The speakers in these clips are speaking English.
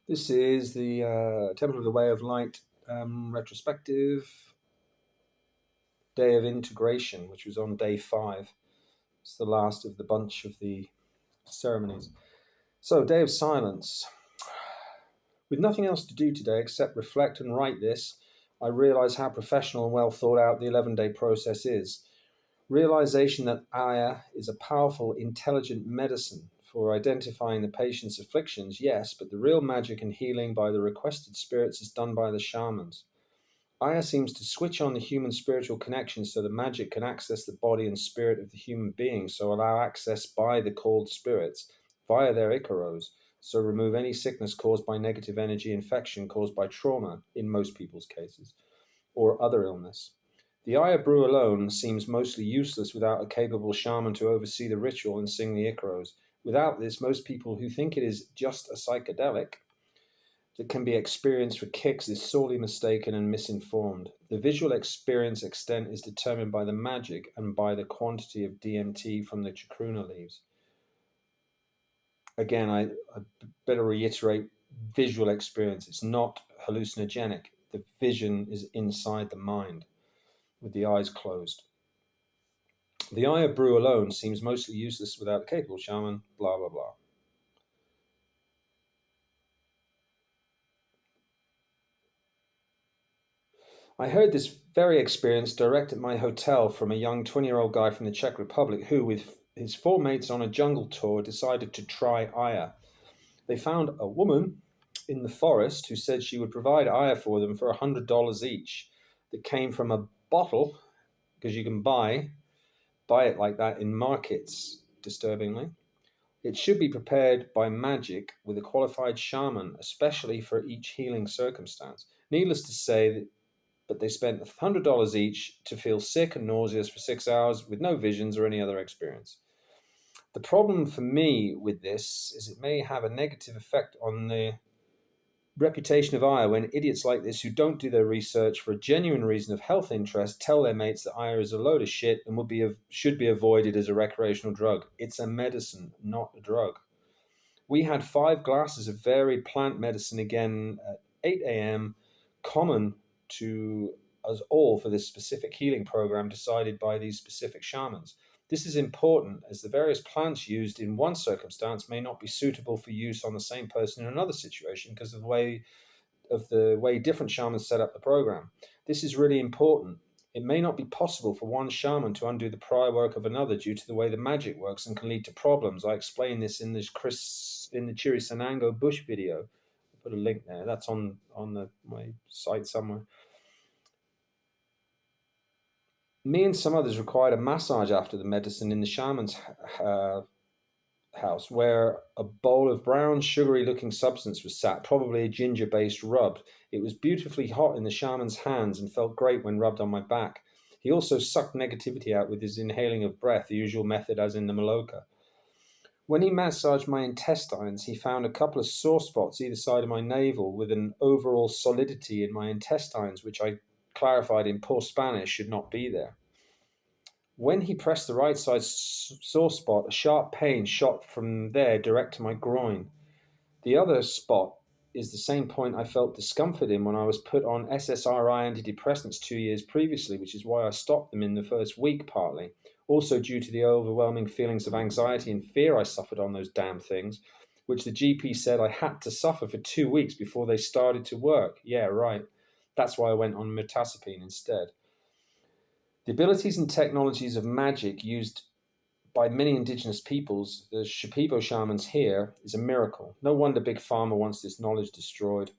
This is the Temple of the Way of Light retrospective, Day of Integration, which was on day 5. It's the last of the bunch of the ceremonies. So, Day of Silence. With nothing else to do today except reflect and write this, I realize how professional and well thought out the 11-day process is. Realization that Aya is a powerful, intelligent medicine for identifying the patient's afflictions, yes, but the real magic and healing by the requested spirits is done by the shamans. Aya seems to switch on the human spiritual connection so the magic can access the body and spirit of the human being, so allow access by the called spirits via their icaros, so remove any sickness caused by negative energy, infection caused by trauma, in most people's cases, or other illness. The Aya brew alone seems mostly useless without a capable shaman to oversee the ritual and sing the icaros. Without this, most people who think it is just a psychedelic that can be experienced for kicks is sorely mistaken and misinformed. The visual experience extent is determined by the magic and by the quantity of DMT from the chacruna leaves. Again, I better reiterate visual experience. It's not hallucinogenic. The vision is inside the mind with the eyes closed. The Aya brew alone seems mostly useless without a capable shaman, blah, blah, blah. I heard this very experience direct at my hotel from a young 20-year-old guy from the Czech Republic who, with his 4 mates on a jungle tour, decided to try Aya. They found a woman in the forest who said she would provide Aya for them for $100 each. That came from a bottle, because you can buy it like that in markets, disturbingly. It should be prepared by magic with a qualified shaman, especially for each healing circumstance. Needless to say, but they spent $100 each to feel sick and nauseous for 6 hours with no visions or any other experience. The problem for me with this is it may have a negative effect on the reputation of Aya when idiots like this who don't do their research for a genuine reason of health interest tell their mates that Aya is a load of shit and should be avoided as a recreational drug. It's a medicine, not a drug. We had 5 glasses of varied plant medicine again at 8 a.m., common to us all for this specific healing program decided by these specific shamans. This is important as the various plants used in one circumstance may not be suitable for use on the same person in another situation because of the way different shamans set up the program. This is really important. It may not be possible for one shaman to undo the prior work of another due to the way the magic works and can lead to problems. I explain this in the Chiri Sanango Bush video. I'll put a link there. That's on my site somewhere. Me and some others required a massage after the medicine in the shaman's house, where a bowl of brown, sugary-looking substance was sat, probably a ginger-based rub. It was beautifully hot in the shaman's hands and felt great when rubbed on my back. He also sucked negativity out with his inhaling of breath, the usual method as in the Maloka. When he massaged my intestines, he found a couple of sore spots either side of my navel with an overall solidity in my intestines, which I clarified in poor Spanish should not be there. When he pressed the right side sore spot, a sharp pain shot from there direct to my groin. The other spot is the same point I felt discomfort in when I was put on SSRI antidepressants 2 years previously, which is why I stopped them in the first week partly. Also due to the overwhelming feelings of anxiety and fear I suffered on those damn things, which the GP said I had to suffer for 2 weeks before they started to work. Yeah, right. That's why I went on mirtazapine instead. The abilities and technologies of magic used by many indigenous peoples, the Shipibo shamans here, is a miracle. No wonder Big Pharma wants this knowledge destroyed.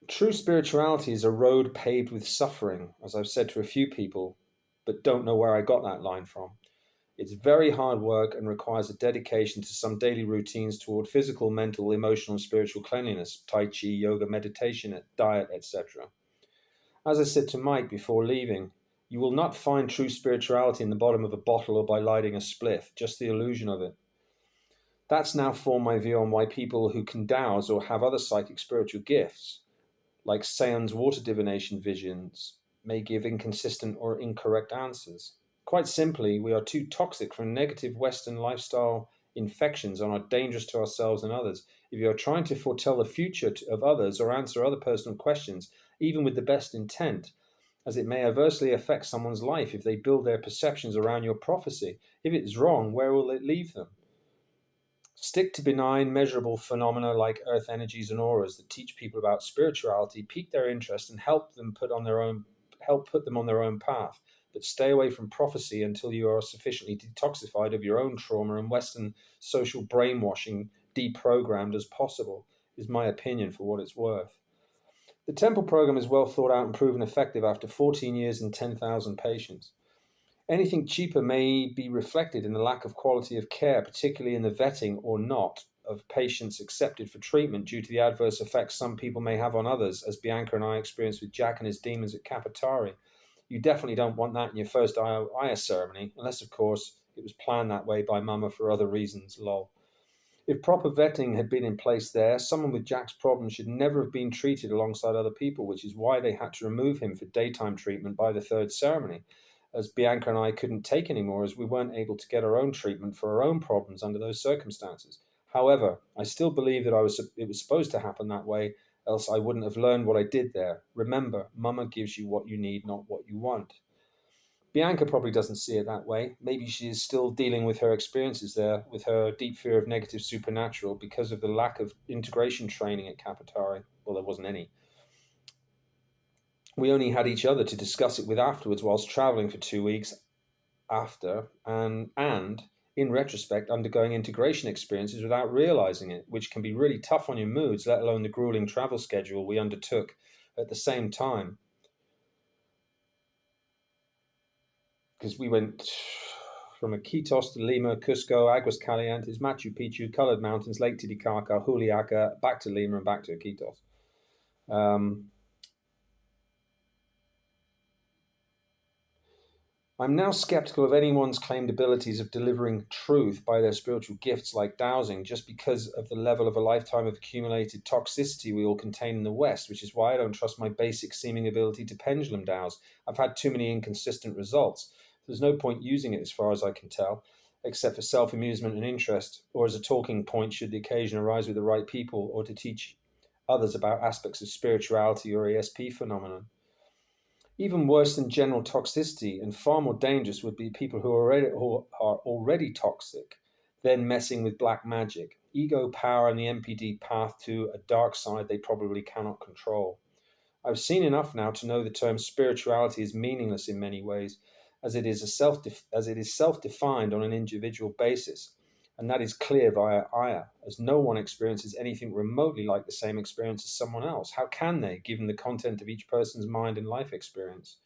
True spirituality is a road paved with suffering, as I've said to a few people, but don't know where I got that line from. It's very hard work and requires a dedication to some daily routines toward physical, mental, emotional, and spiritual cleanliness, Tai Chi, yoga, meditation, diet, etc. As I said to Mike before leaving, you will not find true spirituality in the bottom of a bottle or by lighting a spliff, just the illusion of it. That's now formed my view on why people who can douse or have other psychic spiritual gifts, like seance water divination visions, may give inconsistent or incorrect answers. Quite simply, we are too toxic from negative Western lifestyle infections and are dangerous to ourselves and others. If you are trying to foretell the future of others or answer other personal questions, even with the best intent, as it may adversely affect someone's life if they build their perceptions around your prophecy. If it is wrong, where will it leave them? Stick to benign, measurable phenomena like earth energies and auras that teach people about spirituality, pique their interest, and help put them on their own path. But stay away from prophecy until you are sufficiently detoxified of your own trauma and Western social brainwashing deprogrammed as possible, is my opinion for what it's worth. The Temple program is well thought out and proven effective after 14 years and 10,000 patients. Anything cheaper may be reflected in the lack of quality of care, particularly in the vetting or not of patients accepted for treatment due to the adverse effects some people may have on others, as Bianca and I experienced with Jack and his demons at Capitari. You definitely don't want that in your first Aya ceremony, unless, of course, it was planned that way by Mama for other reasons, lol. If proper vetting had been in place there, someone with Jack's problem should never have been treated alongside other people, which is why they had to remove him for daytime treatment by the third ceremony, as Bianca and I couldn't take anymore as we weren't able to get our own treatment for our own problems under those circumstances. However, I still believe that it was supposed to happen that way, else I wouldn't have learned what I did there. Remember, Mama gives you what you need, not what you want. Bianca probably doesn't see it that way. Maybe she is still dealing with her experiences there, with her deep fear of negative supernatural because of the lack of integration training at Capitari. Well, there wasn't any. We only had each other to discuss it with afterwards whilst traveling for 2 weeks after, and in retrospect, undergoing integration experiences without realizing it, which can be really tough on your moods, let alone the grueling travel schedule we undertook at the same time. Because we went from Iquitos to Lima, Cusco, Aguas Calientes, Machu Picchu, Colored Mountains, Lake Titicaca, Juliaca, back to Lima and back to Iquitos. I'm now skeptical of anyone's claimed abilities of delivering truth by their spiritual gifts like dowsing, just because of the level of a lifetime of accumulated toxicity we all contain in the West, which is why I don't trust my basic seeming ability to pendulum douse. I've had too many inconsistent results. There's no point using it as far as I can tell, except for self-amusement and interest, or as a talking point should the occasion arise with the right people, or to teach others about aspects of spirituality or ESP phenomenon. Even worse than general toxicity and far more dangerous would be people who are already toxic, then messing with black magic, ego power, and the MPD path to a dark side they probably cannot control. I've seen enough now to know the term spirituality is meaningless in many ways, as it is self-defined on an individual basis, and that is clear via Aya, as no one experiences anything remotely like the same experience as someone else. How can they, given the content of each person's mind and life experience?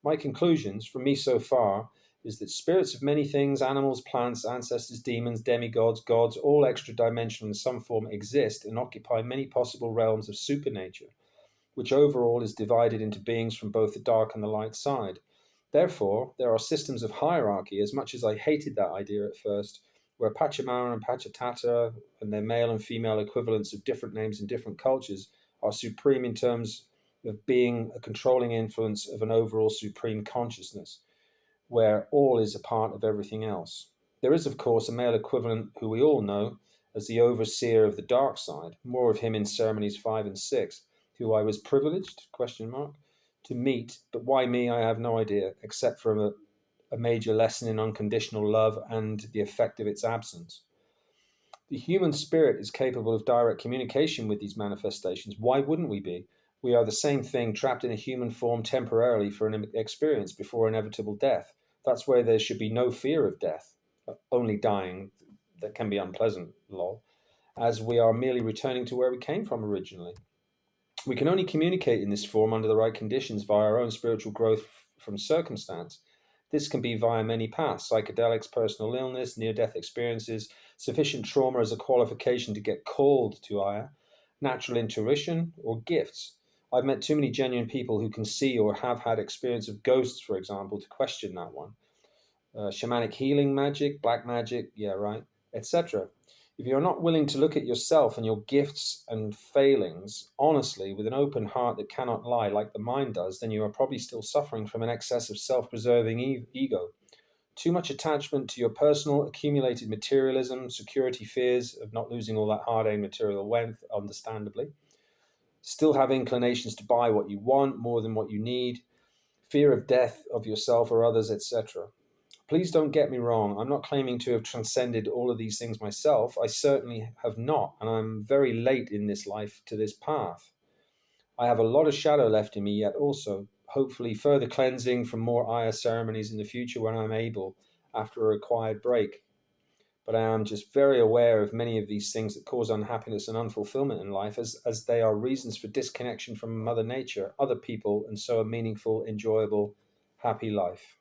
My conclusions, from me so far, is that spirits of many things, animals, plants, ancestors, demons, demigods, gods, all extra-dimensional in some form exist and occupy many possible realms of supernature, which overall is divided into beings from both the dark and the light side. Therefore, there are systems of hierarchy, as much as I hated that idea at first, where Pachamama and Pachachatara and their male and female equivalents of different names in different cultures are supreme in terms of being a controlling influence of an overall supreme consciousness, where all is a part of everything else. There is, of course, a male equivalent who we all know as the overseer of the dark side, more of him in ceremonies 5 and 6, who I was privileged, to meet, but why me, I have no idea, except from a major lesson in unconditional love and the effect of its absence. The human spirit is capable of direct communication with these manifestations. Why wouldn't we be? We are the same thing trapped in a human form temporarily for an experience before inevitable death. That's where there should be no fear of death, only dying that can be unpleasant, lol, as we are merely returning to where we came from originally. We can only communicate in this form under the right conditions via our own spiritual growth from circumstance. This can be via many paths: psychedelics, personal illness, near-death experiences, sufficient trauma as a qualification to get called to Aya, natural intuition, or gifts. I've met too many genuine people who can see or have had experience of ghosts, for example, to question that one. Shamanic healing magic, black magic, yeah, right, etc. If you're not willing to look at yourself and your gifts and failings honestly with an open heart that cannot lie like the mind does, then you are probably still suffering from an excess of self-preserving ego. Too much attachment to your personal accumulated materialism, security fears of not losing all that hard-earned material wealth, understandably. Still have inclinations to buy what you want more than what you need, fear of death of yourself or others, etc. Please don't get me wrong. I'm not claiming to have transcended all of these things myself. I certainly have not, and I'm very late in this life to this path. I have a lot of shadow left in me yet also, hopefully further cleansing from more Aya ceremonies in the future when I'm able, after a required break. But I am just very aware of many of these things that cause unhappiness and unfulfillment in life, as they are reasons for disconnection from Mother Nature, other people, and so a meaningful, enjoyable, happy life.